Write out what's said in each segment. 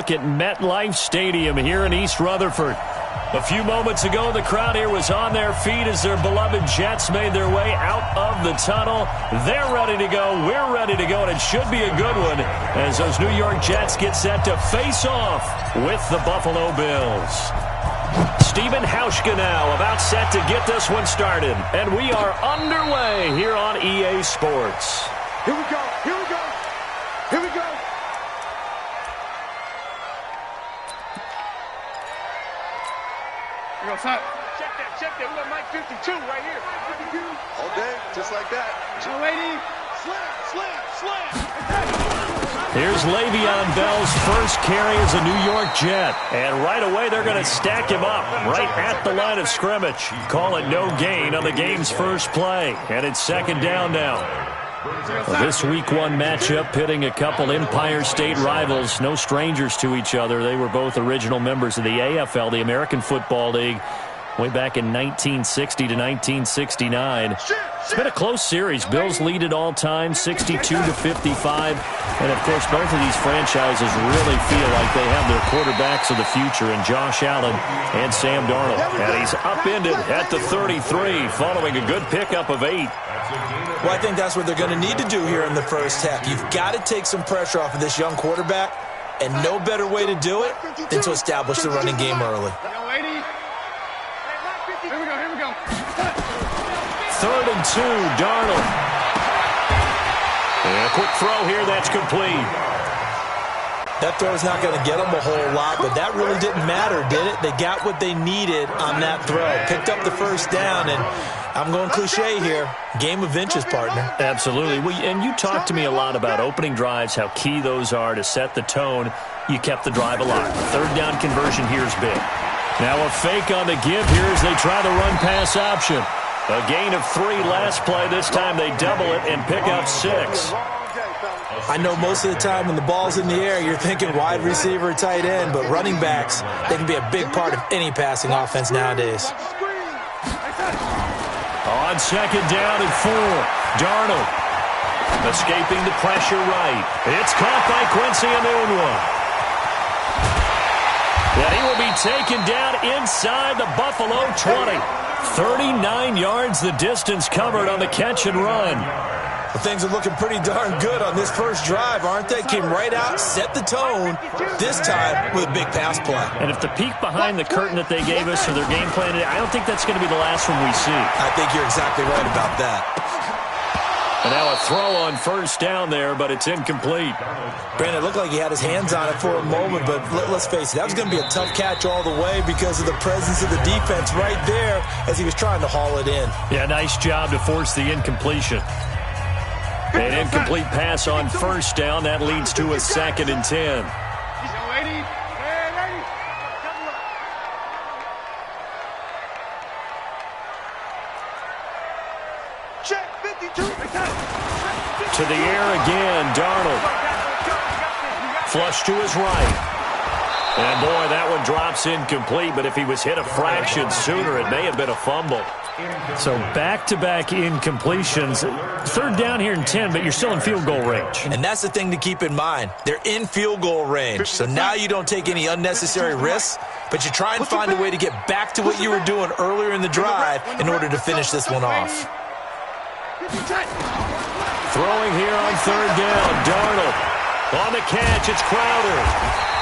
back at MetLife Stadium here in East Rutherford. A few moments ago, the crowd here was on their feet as their beloved Jets made their way out of the tunnel. They're ready to go. We're ready to go, and it should be a good one as those New York Jets get set to face off with the Buffalo Bills. Steven Hauschka now about set to get this one started, and we are underway here on EA Sports. Here we go. Here we go. Here we go. Here goes Hunt. Check that, check that. We got Mike 52 right here. 52. All day, just like that. Joe lady. Slam, slam, slam. Here's Le'Veon Bell's first carry as a New York Jet. And right away, they're going to stack him up right at the line of scrimmage. Call it no gain on the game's first play. And it's second down now. Well, this Week 1 matchup pitting a couple Empire State rivals, no strangers to each other. They were both original members of the AFL, the American Football League, way back in 1960 to 1969. It's been a close series. Bills lead it all time, 62-55. And, of course, both of these franchises really feel like they have their quarterbacks of the future in Josh Allen and Sam Darnold. And he's upended at the 33 following a good pickup of 8. Well, I think that's what they're going to need to do here in the first half. You've got to take some pressure off of this young quarterback, and no better way to do it than to establish the running game early. Here we go, here we go. 3rd and 2, Darnold. And a quick throw here, that's complete. That throw's not going to get them a whole lot, but that really didn't matter, did it? They got what they needed on that throw. Picked up the first down, and I'm going cliche here. Game of inches, partner. Absolutely. Well, and you talked to me a lot about opening drives, how key those are to set the tone. You kept the drive alive. 3rd down conversion here is big. Now a fake on the give here as they try the run-pass option. A gain of 3 last play. This time they double it and pick up 6. I know most of the time when the ball's in the air, you're thinking wide receiver, tight end, but running backs, they can be a big part of any passing offense nowadays. On 2nd down and 4, Darnold escaping the pressure right. It's caught by Quincy Enunwa. And he will be taken down inside the Buffalo 20. 39 yards the distance covered on the catch and run. Well, things are looking pretty darn good on this first drive, aren't they? Came right out, set the tone, this time with a big pass play. And if the peek behind the curtain that they gave us or their game plan, I don't think that's going to be the last one we see. I think you're exactly right about that. And now a throw on 1st down there, but it's incomplete. Brandon, it looked like he had his hands on it for a moment, but let's face it, that was going to be a tough catch all the way because of the presence of the defense right there as he was trying to haul it in. Yeah, nice job to force the incompletion. An incomplete pass on 1st down. That leads to a 2nd and 10. To the air again, Darnold. Flush to his right. And, boy, that one drops incomplete, but if he was hit a fraction sooner, it may have been a fumble. So back-to-back incompletions. 3rd down here and 10, but you're still in field goal range. And that's the thing to keep in mind. They're in field goal range, so now you don't take any unnecessary risks, but you try and find a way to get back to what you were doing earlier in the drive in order to finish this one off. Throwing here on 3rd down, Darnold. On the catch, it's Crowder.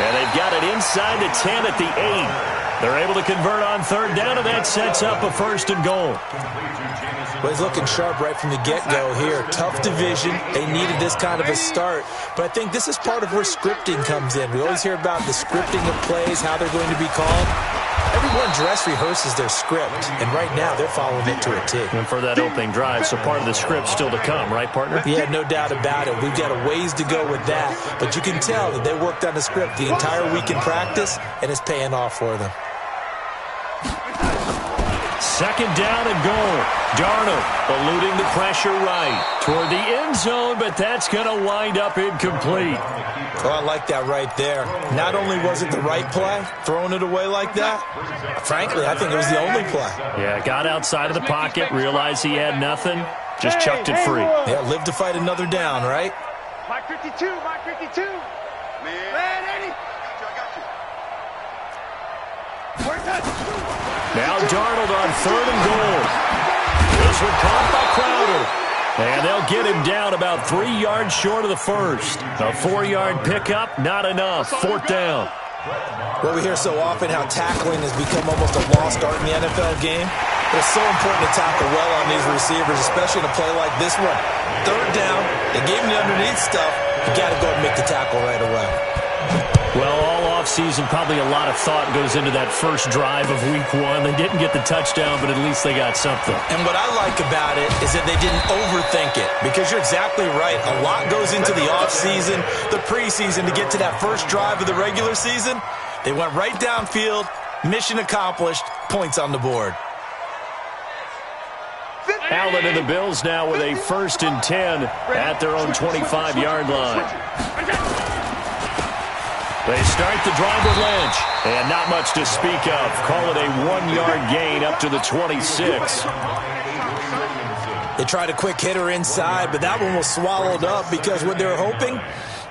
And they've got it inside the 10 at the 8. They're able to convert on 3rd down, and that sets up a 1st and goal. Well, he's looking sharp right from the get-go here. Tough division. They needed this kind of a start. But I think this is part of where scripting comes in. We always hear about the scripting of plays, how they're going to be called. Everyone dress rehearses their script, and right now they're following it to a T. And for that opening drive, so part of the script still to come, right, partner? Yeah, no doubt about it. We've got a ways to go with that, but you can tell that they worked on the script the entire week in practice, and it's paying off for them. 2nd down and goal. Darnold eluding the pressure right toward the end zone, but that's going to wind up incomplete. Oh, I like that right there. Not only was it the right play, throwing it away like that, frankly, I think it was the only play. Yeah, got outside of the pocket, realized he had nothing, just chucked it free. Yeah, live to fight another down, right? Mike 52, Mike 52. Man, Eddie. Now Darnold on 3rd and goal. This one caught by Crowder. And they'll get him down about 3 yards short of the first. A 4-yard pickup, not enough. 4th down. Well, we hear so often how tackling has become almost a lost art in the NFL game. But it's so important to tackle well on these receivers, especially in a play like this one. 3rd down, they gave him the underneath stuff. You got to go and make the tackle right away. Well, all offseason, probably a lot of thought goes into that first drive of Week 1. They didn't get the touchdown, but at least they got something. And what I like about it is that they didn't overthink it, because you're exactly right. A lot goes into the offseason, the preseason, to get to that first drive of the regular season. They went right downfield, mission accomplished, points on the board. Allen and the Bills now with a 1st and 10 at their own 25-yard line. They start the drive with Lynch, and not much to speak of. Call it a 1-yard gain up to the 26. They tried a quick hitter inside, but that one was swallowed up because what they were hoping,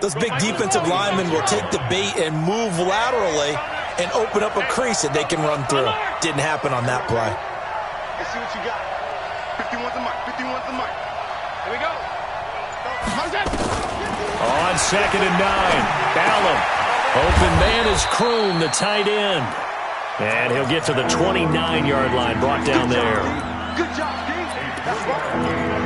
those big defensive linemen will take the bait and move laterally and open up a crease that they can run through. Didn't happen on that play. Let's see what you got. 51's the mark. 51's the mark. Here we go. On 2nd and 9, Allen. Open man is Kroon, the tight end. And he'll get to the 29-yard line, brought down there. Good job, Steve.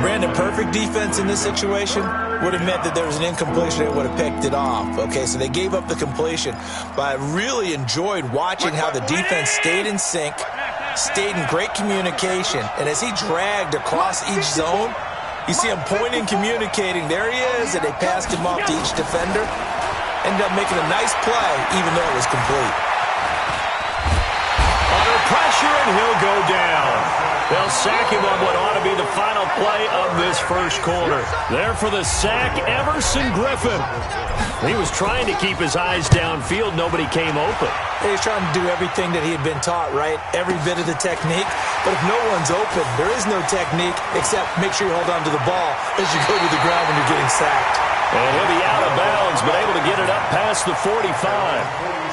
Brandon, perfect defense in this situation would have meant that there was an incompletion. They would have picked it off. Okay, so they gave up the completion. But I really enjoyed watching how the defense stayed in sync, stayed in great communication. And as he dragged across each zone, you see him pointing, communicating. There he is, and they passed him off to each defender. Ended up making a nice play, even though it was complete. Under pressure, and he'll go down. They'll sack him on what ought to be the final play of this first quarter. There for the sack, Everson Griffin. He was trying to keep his eyes downfield. Nobody came open. He was trying to do everything that he had been taught, right? Every bit of the technique. But if no one's open, there is no technique except make sure you hold on to the ball as you go to the ground when you're getting sacked. And he'll be out of bounds, but able to get it up past the 45.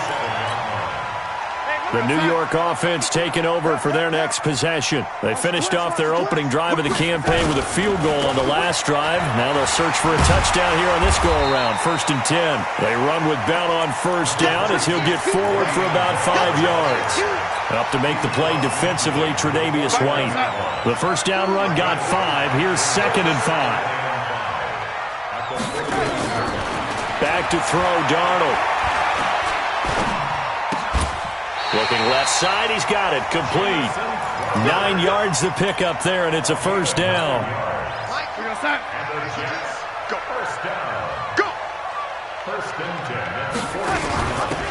The New York offense taking over for their next possession. They finished off their opening drive of the campaign with a field goal on the last drive. Now they'll search for a touchdown here on this go-around. 1st and 10. They run with Bell on 1st down as he'll get forward for about 5 yards. Up to make the play defensively, Tre'Davious White. The 1st down run got 5. Here's 2nd and 5. Back to throw, Darnold. Looking left side, he's got it, complete. 9 yards to pick up there, and it's a 1st down.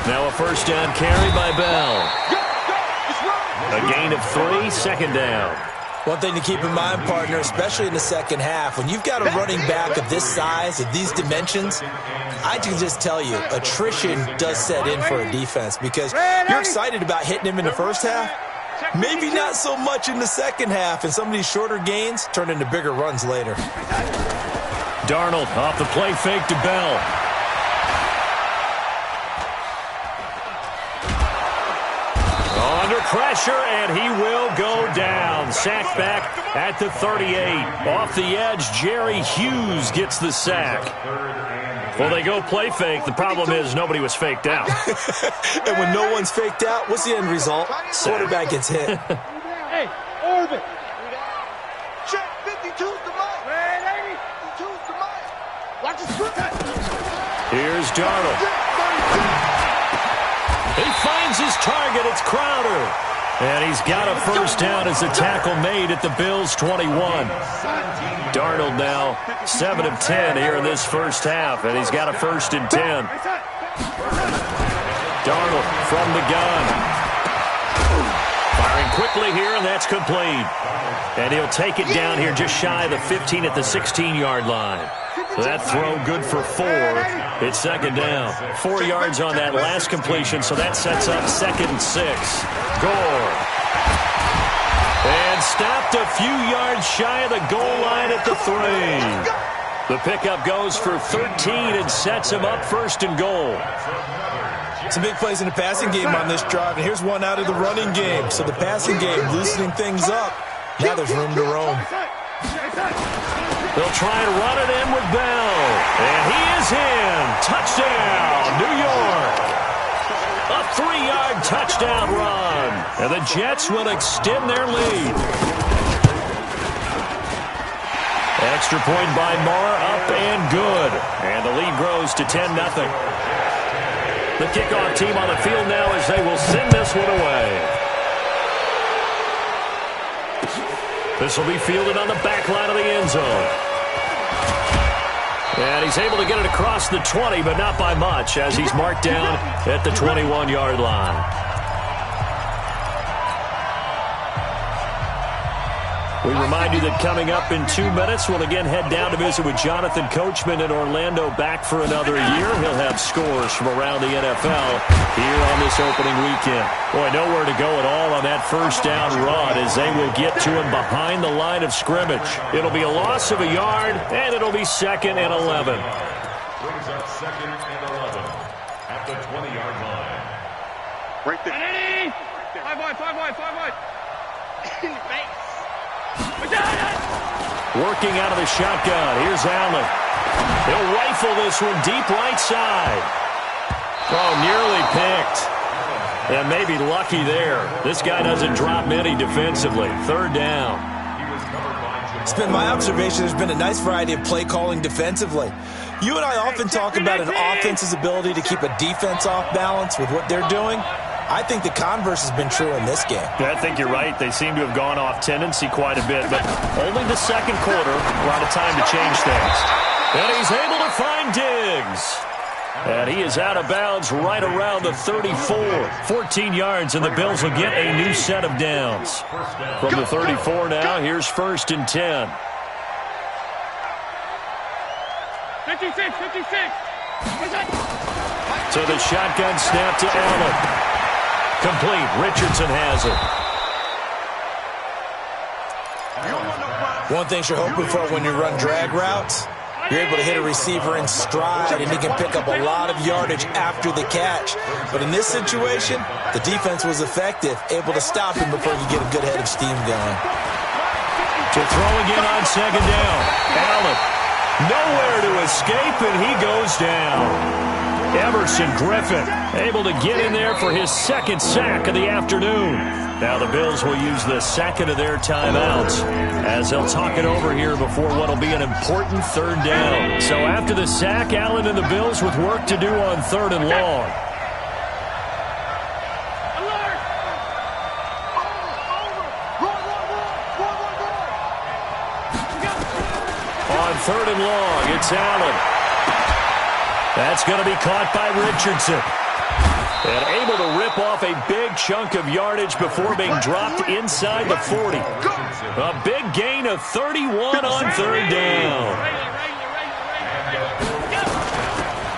Now a 1st down carry by Bell. A gain of 3, 2nd down. One thing to keep in mind, partner, especially in the second half, when you've got a running back of this size, of these dimensions, I can just tell you, attrition does set in for a defense because you're excited about hitting him in the first half, maybe not so much in the second half, and some of these shorter gains turn into bigger runs later. Darnold off the play fake to Bell. Under pressure, and he will go down. Sacked back at the 38. Off the edge, Jerry Hughes gets the sack. Well, they go play fake. The problem is nobody was faked out. And when no one's faked out, what's the end result? Quarterback gets hit. Hey, Orbit. Check 52's the mic. 52's the mic. Watch his foot. Here's Darnold. He finds his target. It's Crowder. And he's got a 1st down as a tackle made at the Bills' 21. Darnold now 7 of 10 here in this first half, and he's got a 1st and 10. Darnold from the gun. Firing quickly here, and that's complete. And he'll take it down here just shy of the 15 at the 16-yard line. That throw good for 4. It's 2nd down. 4 yards on that last completion, so that sets up 2nd and 6. Gore. And stopped a few yards shy of the goal line at the 3. The pickup goes for 13 and sets him up 1st and goal. Some big plays in the passing game on this drive, and here's one out of the running game. So the passing game loosening things up. Now there's room to roam. They'll try and run it in with Bell. And he is in. Touchdown, New York. A 3-yard touchdown run. And the Jets will extend their lead. Extra point by Marr, up and good. And the lead grows to 10-0. The kickoff team on the field now as they will send this one away. This will be fielded on the back line of the end zone. And he's able to get it across the 20, but not by much, as he's marked down at the 21-yard line. We remind you that coming up in 2 minutes, we'll again head down to visit with Jonathan Coachman in Orlando, back for another year. He'll have scores from around the NFL here on this opening weekend. Boy, nowhere to go at all on that first down run as they will get to him behind the line of scrimmage. It'll be a loss of a yard, and it'll be 2nd and 11. Brings up 2nd and 11 at the 20-yard line. Right there. 5 wide. In your face. Working out of the shotgun. Here's Allen. He'll rifle this one deep right side. Oh, nearly picked. And maybe lucky there. This guy doesn't drop many defensively. 3rd down. It's been my observation there's been a nice variety of play calling defensively. You and I often talk about an offense's ability to keep a defense off balance with what they're doing. I think the converse has been true in this game. Yeah, I think you're right. They seem to have gone off tendency quite a bit, but only the second quarter, a lot of time to change things. And he's able to find Diggs. And he is out of bounds right around the 34. 14 yards, and the Bills will get a new set of downs. From the 34 now, here's 1st and 10. 56. So the shotgun snap to Allen. Complete. Richardson has it. One thing you're hoping for when you run drag routes, you're able to hit a receiver in stride, and he can pick up a lot of yardage after the catch. But in this situation, the defense was effective, able to stop him before he could get a good head of steam going. To throw again on 2nd down. Allen. Nowhere to escape, and he goes down. Emerson Griffin able to get in there for his 2nd sack of the afternoon. Now the Bills will use the 2nd of their timeouts as they'll talk it over here before what will be an important 3rd down. So after the sack, Allen and the Bills with work to do on 3rd and long. On 3rd and long, it's Allen. That's going to be caught by Richardson. And able to rip off a big chunk of yardage before being dropped inside the 40. A big gain of 31 on 3rd down.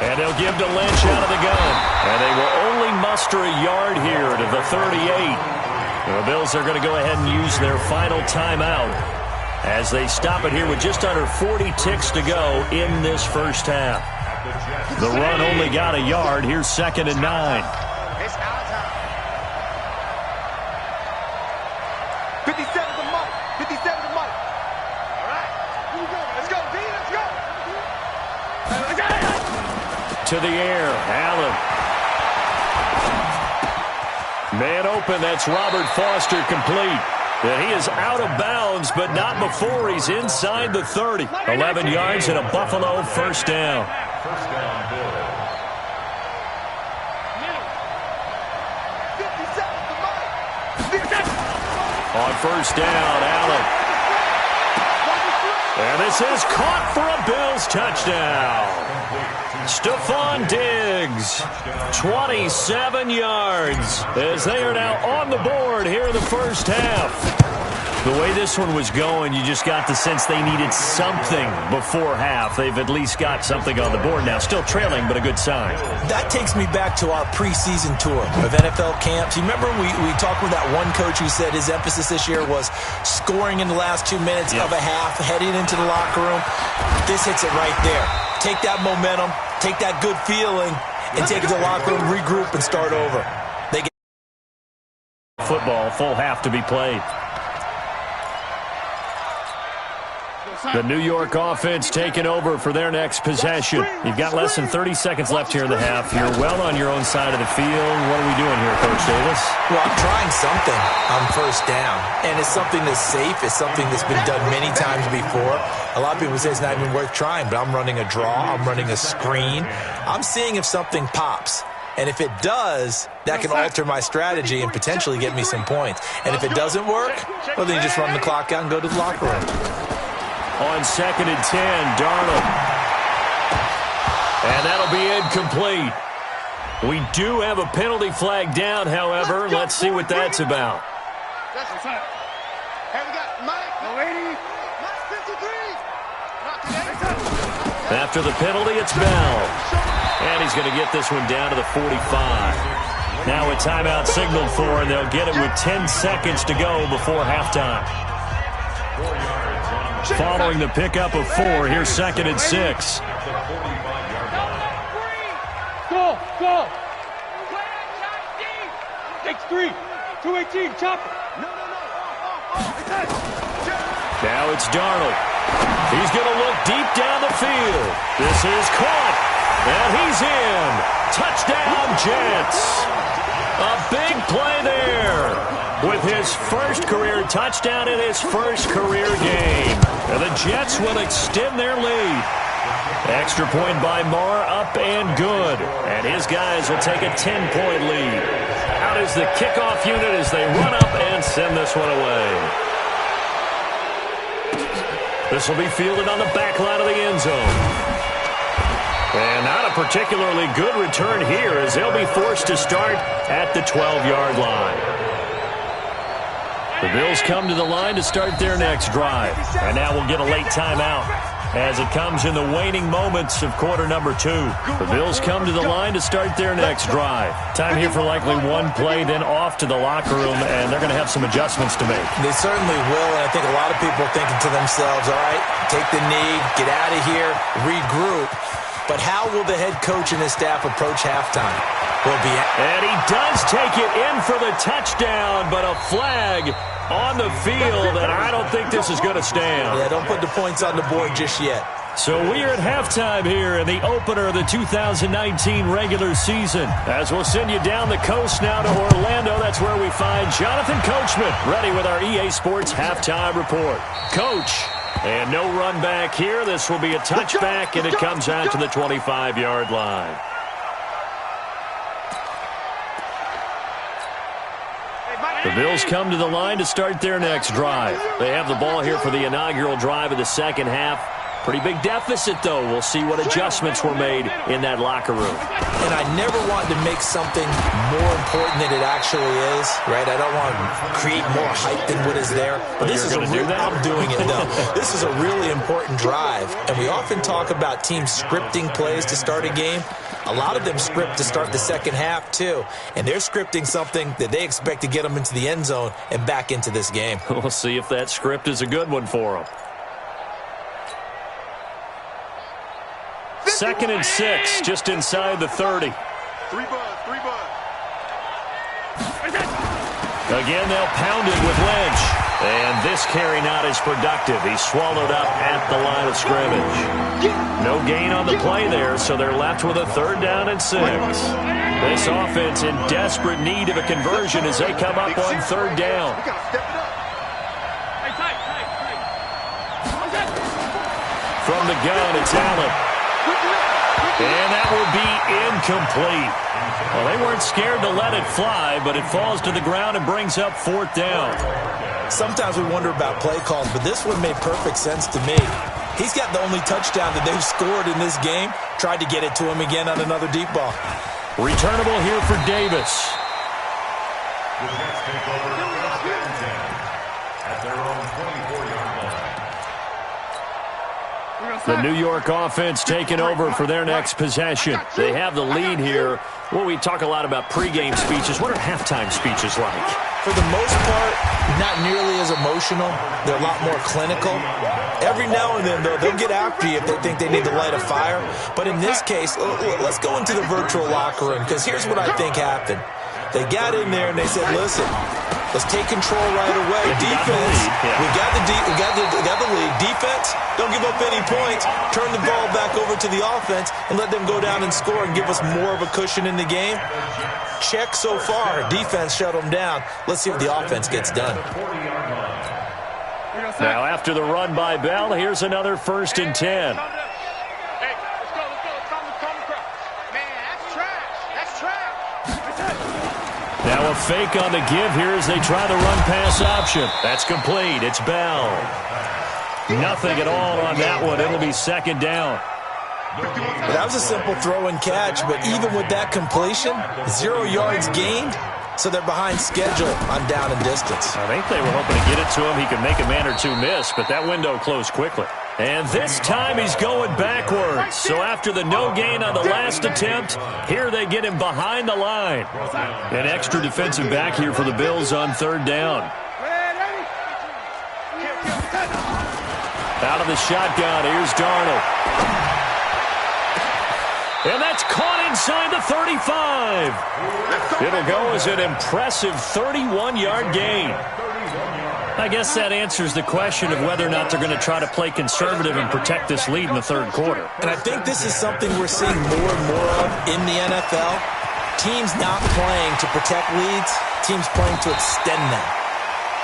And they'll give to Lynch out of the gun. And they will only muster a yard here to the 38. The Bills are going to go ahead and use their final timeout as they stop it here with just under 40 ticks to go in this first half. The run only got a yard. Here's 2nd and 9. It's our time. 57 to Mike. 57 to Mike. All right. Here we go. Let's go, D. Let's go. To the air. Allen. Man open. That's Robert Foster, complete. And he is out of bounds, but not before he's inside the 30. 11 yards and a Buffalo 1st down. First down, Bill. On 1st down, Allen. And this is caught for a Bills touchdown. Stephon Diggs, 27 yards, as they are now on the board here in the first half. The way this one was going, you just got the sense they needed something before half. They've at least got something on the board now. Still trailing, but a good sign. That takes me back to our preseason tour of NFL camps. You remember we talked with that one coach who said his emphasis this year was scoring in the last 2 minutes of a half, heading into the locker room. This hits it right there. Take that momentum, take that good feeling, and take it to the locker room, regroup, and start over. They get football, full half to be played. The New York offense taking over for their next possession. You've got less than 30 seconds left here in the half. You're well on your own side of the field. What are we doing here, Coach Davis? Well, I'm trying something on first down, and it's something that's safe. It's something that's been done many times before. A lot of people say it's not even worth trying, but I'm running a draw. I'm running a screen. I'm seeing if something pops. And if it does, that can alter my strategy and potentially get me some points. And if it doesn't work, well, then you just run the clock out and go to the locker room. On 2nd and 10, Darnold. And that'll be incomplete. We do have a penalty flag down, however. Let's see what that's about. After the penalty, it's Bell. And he's going to get this one down to the 45. Now a timeout signaled for, and they'll get it with 10 seconds to go before halftime. Following the pickup of 4, here's 2nd and 6. Go! Takes 3. 218, chop it. No. Now it's Darnold. He's going to look deep down the field. This is caught. And he's in. Touchdown, Jets. A big play there with his first career touchdown in his first career game. And the Jets will extend their lead. Extra point by Marr, up and good. And his guys will take a 10-point lead. Out is the kickoff unit as they run up and send this one away. This will be fielded on the back line of the end zone. And not a particularly good return here as they'll be forced to start at the 12-yard line. The Bills come to the line to start their next drive. And now we'll get a late timeout as it comes in the waning moments of quarter number 2. The Bills come to the line to start their next drive. Time here for likely one play, then off to the locker room, and they're going to have some adjustments to make. They certainly will, and I think a lot of people are thinking to themselves, all right, take the knee, get out of here, regroup. But how will the head coach and his staff approach halftime? And he does take it in for the touchdown, but a flag on the field, and I don't think this is going to stand. Yeah, don't put the points on the board just yet. So we are at halftime here in the opener of the 2019 regular season. As we'll send you down the coast now to Orlando, that's where we find Jonathan Coachman, ready with our EA Sports halftime report. Coach, and no run back here. This will be a touchback, and it comes out to the 25-yard line. The Bills come to the line to start their next drive. They have the ball here for the inaugural drive of the second half. Pretty big deficit, though. We'll see what adjustments were made in that locker room. And I never want to make something more important than it actually is, right? I don't want to create more hype than what is there. But this is I'm doing it, though. This is a really important drive. And we often talk about teams scripting plays to start a game. A lot of them script to start the second half, too. And they're scripting something that they expect to get them into the end zone and back into this game. We'll see if that script is a good one for them. 2nd and 6, just inside the 30. Three bud. Again, they'll pound it with Lynch. And this carry not as productive. He's swallowed up at the line of scrimmage. No gain on the play there, so they're left with a 3rd down and 6. This offense in desperate need of a conversion as they come up on 3rd down. From the gun, it's Allen. And that will be incomplete. Well, they weren't scared to let it fly, but it falls to the ground and brings up 4th down. Sometimes we wonder about play calls, but this one made perfect sense to me. He's got the only touchdown that they've scored in this game. Tried to get it to him again on another deep ball. Returnable here for Davis. The Jets take over 2nd and 10 at their own 24-yard line. The New York offense taking over for their next possession. They have the lead here. Well, we talk a lot about pregame speeches. What are halftime speeches like? For the most part, not nearly as emotional. They're a lot more clinical. Every now and then, though, they'll get after you if they think they need to light a fire. But in this case, let's go into the virtual locker room, because here's what I think happened. They got in there and they said, listen, let's take control right away. Defense, we got the lead. Defense, don't give up any points. Turn the ball back over to the offense and let them go down and score and give us more of a cushion in the game. Check so far. Defense shut them down. Let's see what the offense gets done. Now after the run by Bell, here's another 1st and 10. Now a fake on the give here as they try the run-pass option. That's complete. It's Bell. Nothing at all on that one. It'll be 2nd down. That was a simple throw and catch, but even with that completion, 0 yards gained, so they're behind schedule on down and distance. I think they were hoping to get it to him. He could make a man or two miss, but that window closed quickly. And this time he's going backwards. So after the no gain on the last attempt, here they get him behind the line. An extra defensive back here for the Bills on 3rd down. Out of the shotgun, here's Darnold. And that's caught inside the 35. It'll go as an impressive 31-yard gain. I guess that answers the question of whether or not they're going to try to play conservative and protect this lead in the 3rd quarter. And I think this is something we're seeing more and more of in the NFL. Teams not playing to protect leads, teams playing to extend them.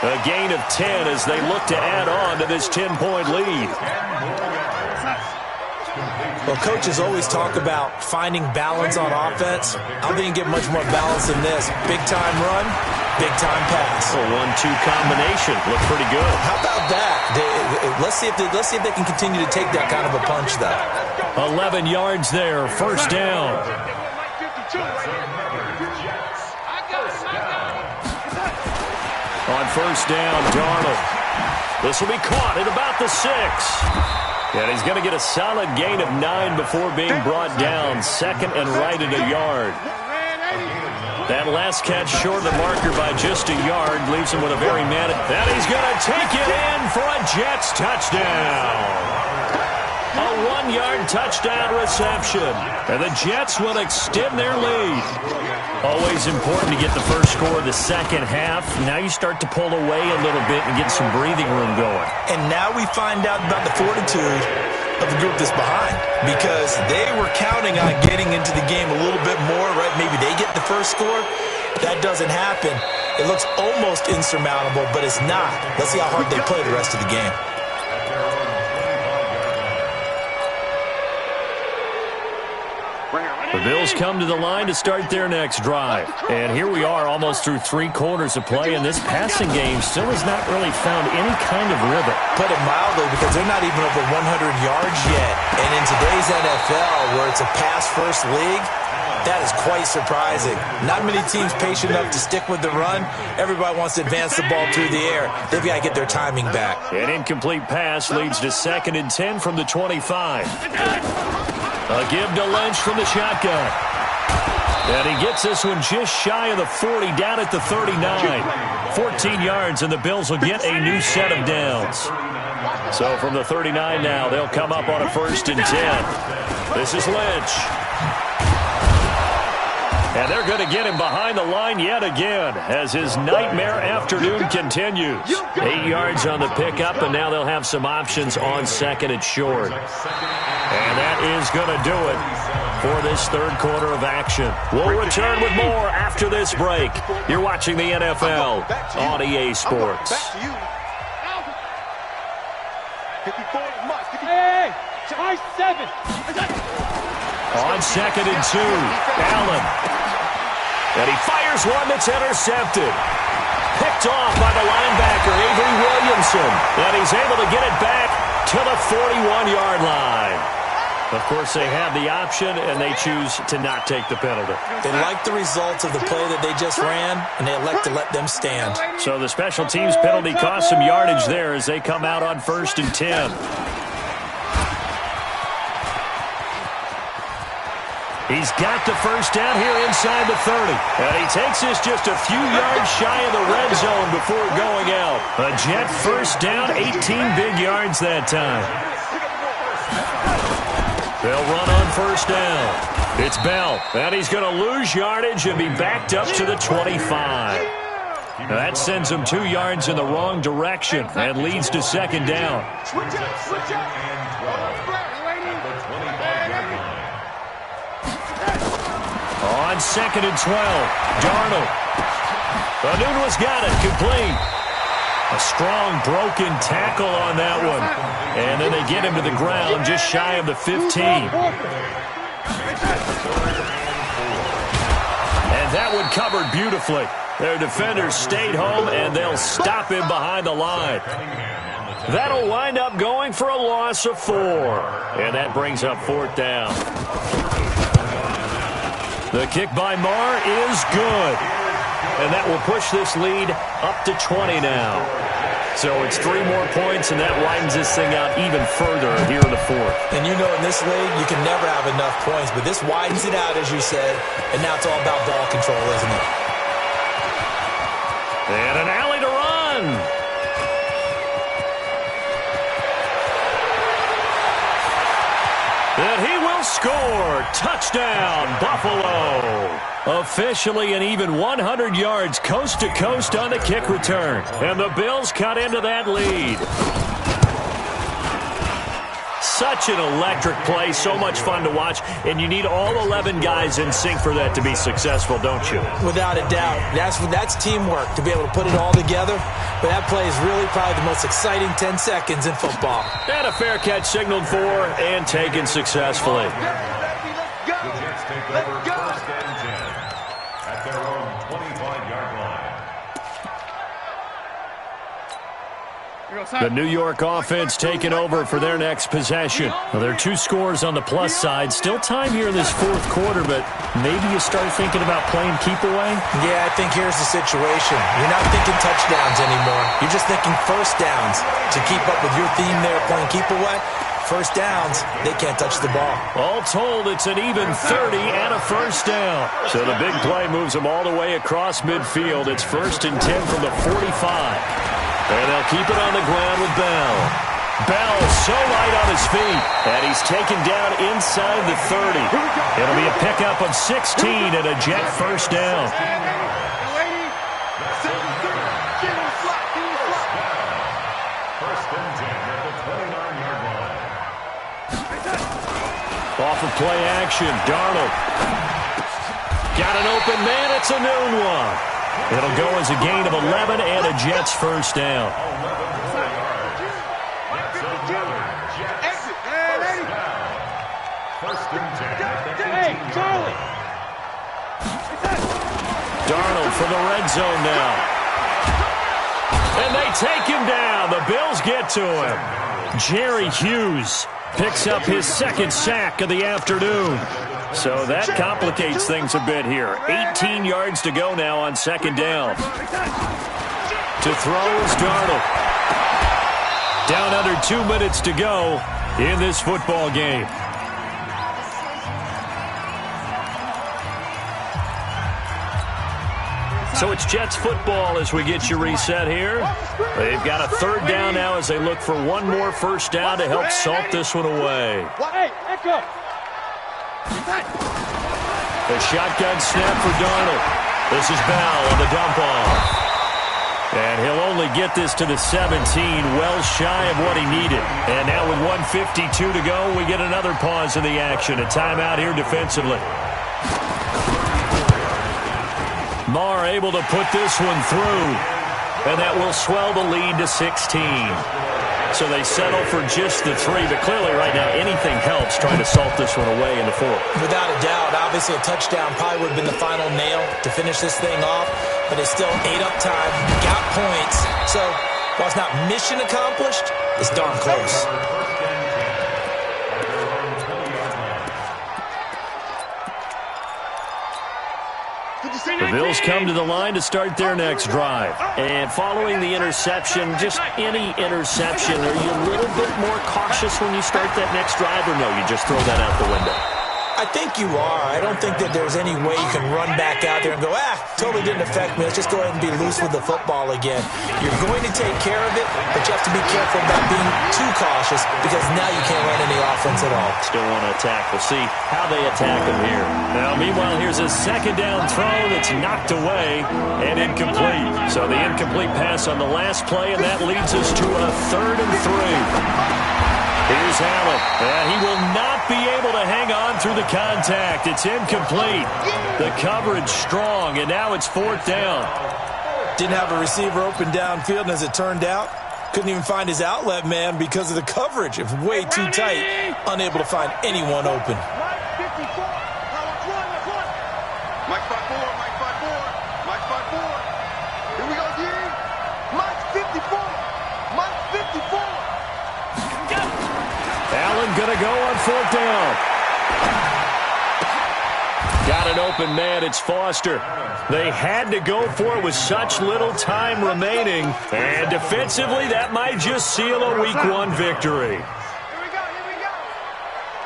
A gain of 10 as they look to add on to this 10-point lead. Well, coaches always talk about finding balance on offense. I don't think you get much more balance than this. Big-time run, big-time pass. A 1-2 combination. Look pretty good. How about that? Let's see if they can continue to take that kind of a punch, though. 11 yards there. 1st down. On 1st down, Darnold. This will be caught at about the 6. And he's going to get a solid gain of 9 before being brought down. 2nd and right at a yard. That last catch short of the marker by just a yard leaves him with a very mad. And he's going to take it in for a Jets touchdown. A 1-yard touchdown reception. And the Jets will extend their lead. Always important to get the first score of the 2nd half. Now you start to pull away a little bit and get some breathing room going. And now we find out about the fortitude of the group that's behind, because they were counting on getting into the game a little bit more, right? Maybe they get the first score. That doesn't happen. It looks almost insurmountable, but it's not. Let's see how hard they play the rest of the game. The Bills come to the line to start their next drive. And here we are almost through 3 quarters of play, and this passing game still has not really found any kind of rhythm. Put it mildly, because they're not even over 100 yards yet. And in today's NFL, where it's a pass-first league, that is quite surprising. Not many teams patient enough to stick with the run. Everybody wants to advance the ball through the air. They've got to get their timing back. An incomplete pass leads to 2nd and 10 from the 25. A give to Lynch from the shotgun. And he gets this one just shy of the 40, down at the 39. 14 yards, and the Bills will get a new set of downs. So from the 39 now, they'll come up on a 1st and 10. This is Lynch. And they're going to get him behind the line yet again as his nightmare afternoon continues. 8 yards on the pickup, and now they'll have some options on 2nd and short. And that is going to do it for this 3rd quarter of action. We'll return with more after this break. You're watching the NFL on EA Sports. Back to you. 54 must. Hey, I-7. On 2nd and 2, Allen. And he fires one that's intercepted. Picked off by the linebacker, Avery Williamson. And he's able to get it back to the 41-yard line. Of course, they have the option, and they choose to not take the penalty. They like the results of the play that they just ran, and they elect to let them stand. So the special teams penalty cost some yardage there as they come out on 1st and 10. He's got the first down here inside the 30. And he takes this just a few yards shy of the red zone before going out. A Jet first down, 18 big yards that time. They'll run on first down. It's Bell, and he's going to lose yardage and be backed up to the 25. Now that sends him 2 yards in the wrong direction and leads to second down. On second and 12, Darnold. Anunwa's got it, complete. A strong broken tackle on that one. And then they get him to the ground just shy of the 15. And that one covered beautifully. Their defenders stayed home, and they'll stop him behind the line. That'll wind up going for a loss of 4. And that brings up fourth down. The kick by Marr is good. And that will push this lead up to 20 now. So it's 3 more points, and that widens this thing out even further here in the fourth. And you know in this league, you can never have enough points, but this widens it out, as you said, and now it's all about ball control, isn't it? And an alley to run. And he will score. Touchdown, Buffalo. Officially an even 100 yards coast to coast on the kick return. And the Bills cut into that lead. Such an electric play, so much fun to watch, and you need all 11 guys in sync for that to be successful, don't you? Without a doubt. That's teamwork, to be able to put it all together. But that play is really probably the most exciting 10 seconds in football. And a fair catch signaled for and taken successfully. The Jets take over first and 10 at their own 25-yard line. The New York offense taking over for their next possession. Well, there are 2 scores on the plus side. Still time here in this fourth quarter, but maybe you start thinking about playing keep away? Yeah, I think here's the situation. You're not thinking touchdowns anymore. You're just thinking first downs. To keep up with your theme there, playing keep away, first downs, they can't touch the ball. All told, it's an even 30 and a first down. So the big play moves them all the way across midfield. It's first and 10 from the 45. And they'll keep it on the ground with Bell. Bell so light on his feet. And he's taken down inside the 30. It'll be a pickup of 16 and a Jet first down. First and 10 at the 29-yard line. Off of play action, Darnold. Got an open man, it's a noon one. It'll go as a gain of 11 and a Jets first down. 11 yards. That's another Jets first down. First and 10 at the 18-yard line. Darnold for the red zone now. And they take him down. The Bills get to him. Jerry Hughes picks up his second sack of the afternoon. So that complicates things a bit here. 18 yards to go now on second down. To throw is Darnold. Down under 2 minutes to go in this football game. So it's Jets football as we get you reset here. They've got a third down now as they look for one more first down to help salt this one away. The shotgun snap for Darnold. This is Bell on the dump off. And he'll only get this to the 17, well shy of what he needed. And now with 1:52 to go, we get another pause in the action. A timeout here defensively. Marr able to put this one through. And that will swell the lead to 16. So they settle for just the 3, but clearly right now anything helps trying to salt this one away in the fourth. Without a doubt, obviously a touchdown probably would have been the final nail to finish this thing off, but it's still 8 up time, got points. So while it's not mission accomplished, it's darn close. The Bills come to the line to start their next drive. And following the interception, just any interception, are you a little bit more cautious when you start that next drive, or no, you just throw that out the window? I think you are. I don't think that there's any way you can run back out there and go, totally didn't affect me. Let's just go ahead and be loose with the football again. You're going to take care of it, but you have to be careful about being too cautious because now you can't run any offense at all. Still want to attack. We'll see how they attack him here. Now, meanwhile, here's a second down throw that's knocked away and incomplete. So the incomplete pass on the last play, and that leads us to a 3rd and 3. Here's Allen, and he will not be able to hang on through the contact. It's incomplete. The coverage strong, and now it's 4th down. Didn't have a receiver open downfield, and as it turned out, couldn't even find his outlet man because of the coverage. It was way too tight, unable to find anyone open. Mike 5-4, Mike 5-4, Mike 5-4. Here we go, D. Mike 54, Mike 54. Allen going to go on 4th down. Got an open man. It's Foster. They had to go for it with such little time remaining. And defensively, that might just seal a Week 1 victory. Here we go, here we go.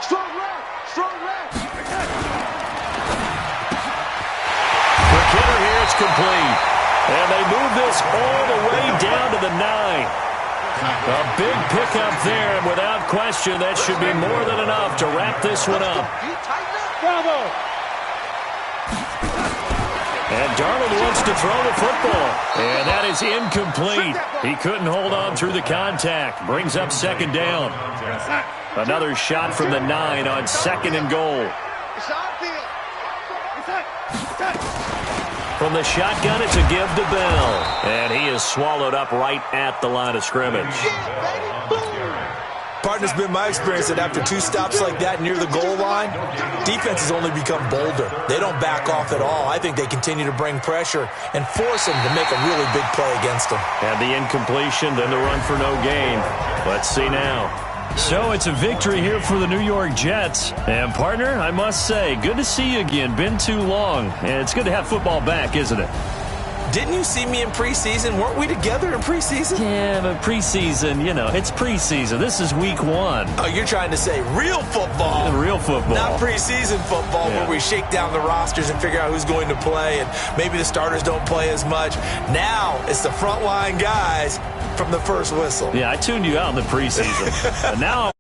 Strong left, strong left. For Kidder here, it's complete. And they move this all the way down to the 9. A big pickup there, and without question, that should be more than enough to wrap this one up. Bravo. And Darnold wants to throw the football. And that is incomplete. He couldn't hold on through the contact. Brings up 2nd down. Another shot from the 9 on 2nd and goal. From the shotgun, it's a give to Bell. And he is swallowed up right at the line of scrimmage. Partner's been my experience that after 2 stops like that near the goal line, defenses only become bolder. They don't back off at all. I think they continue to bring pressure and force them to make a really big play against them. And the incompletion, then the run for no gain. Let's see now. So it's a victory here for the New York Jets. And, partner, I must say, good to see you again. Been too long. And it's good to have football back, isn't it? Didn't you see me in preseason? Weren't we together in preseason? Yeah, but preseason, it's preseason. This is Week 1. Oh, you're trying to say real football. Real football. Not preseason football where we shake down the rosters and figure out who's going to play, and maybe the starters don't play as much. Now it's the frontline guys from the first whistle. Yeah, I tuned you out in the preseason. But now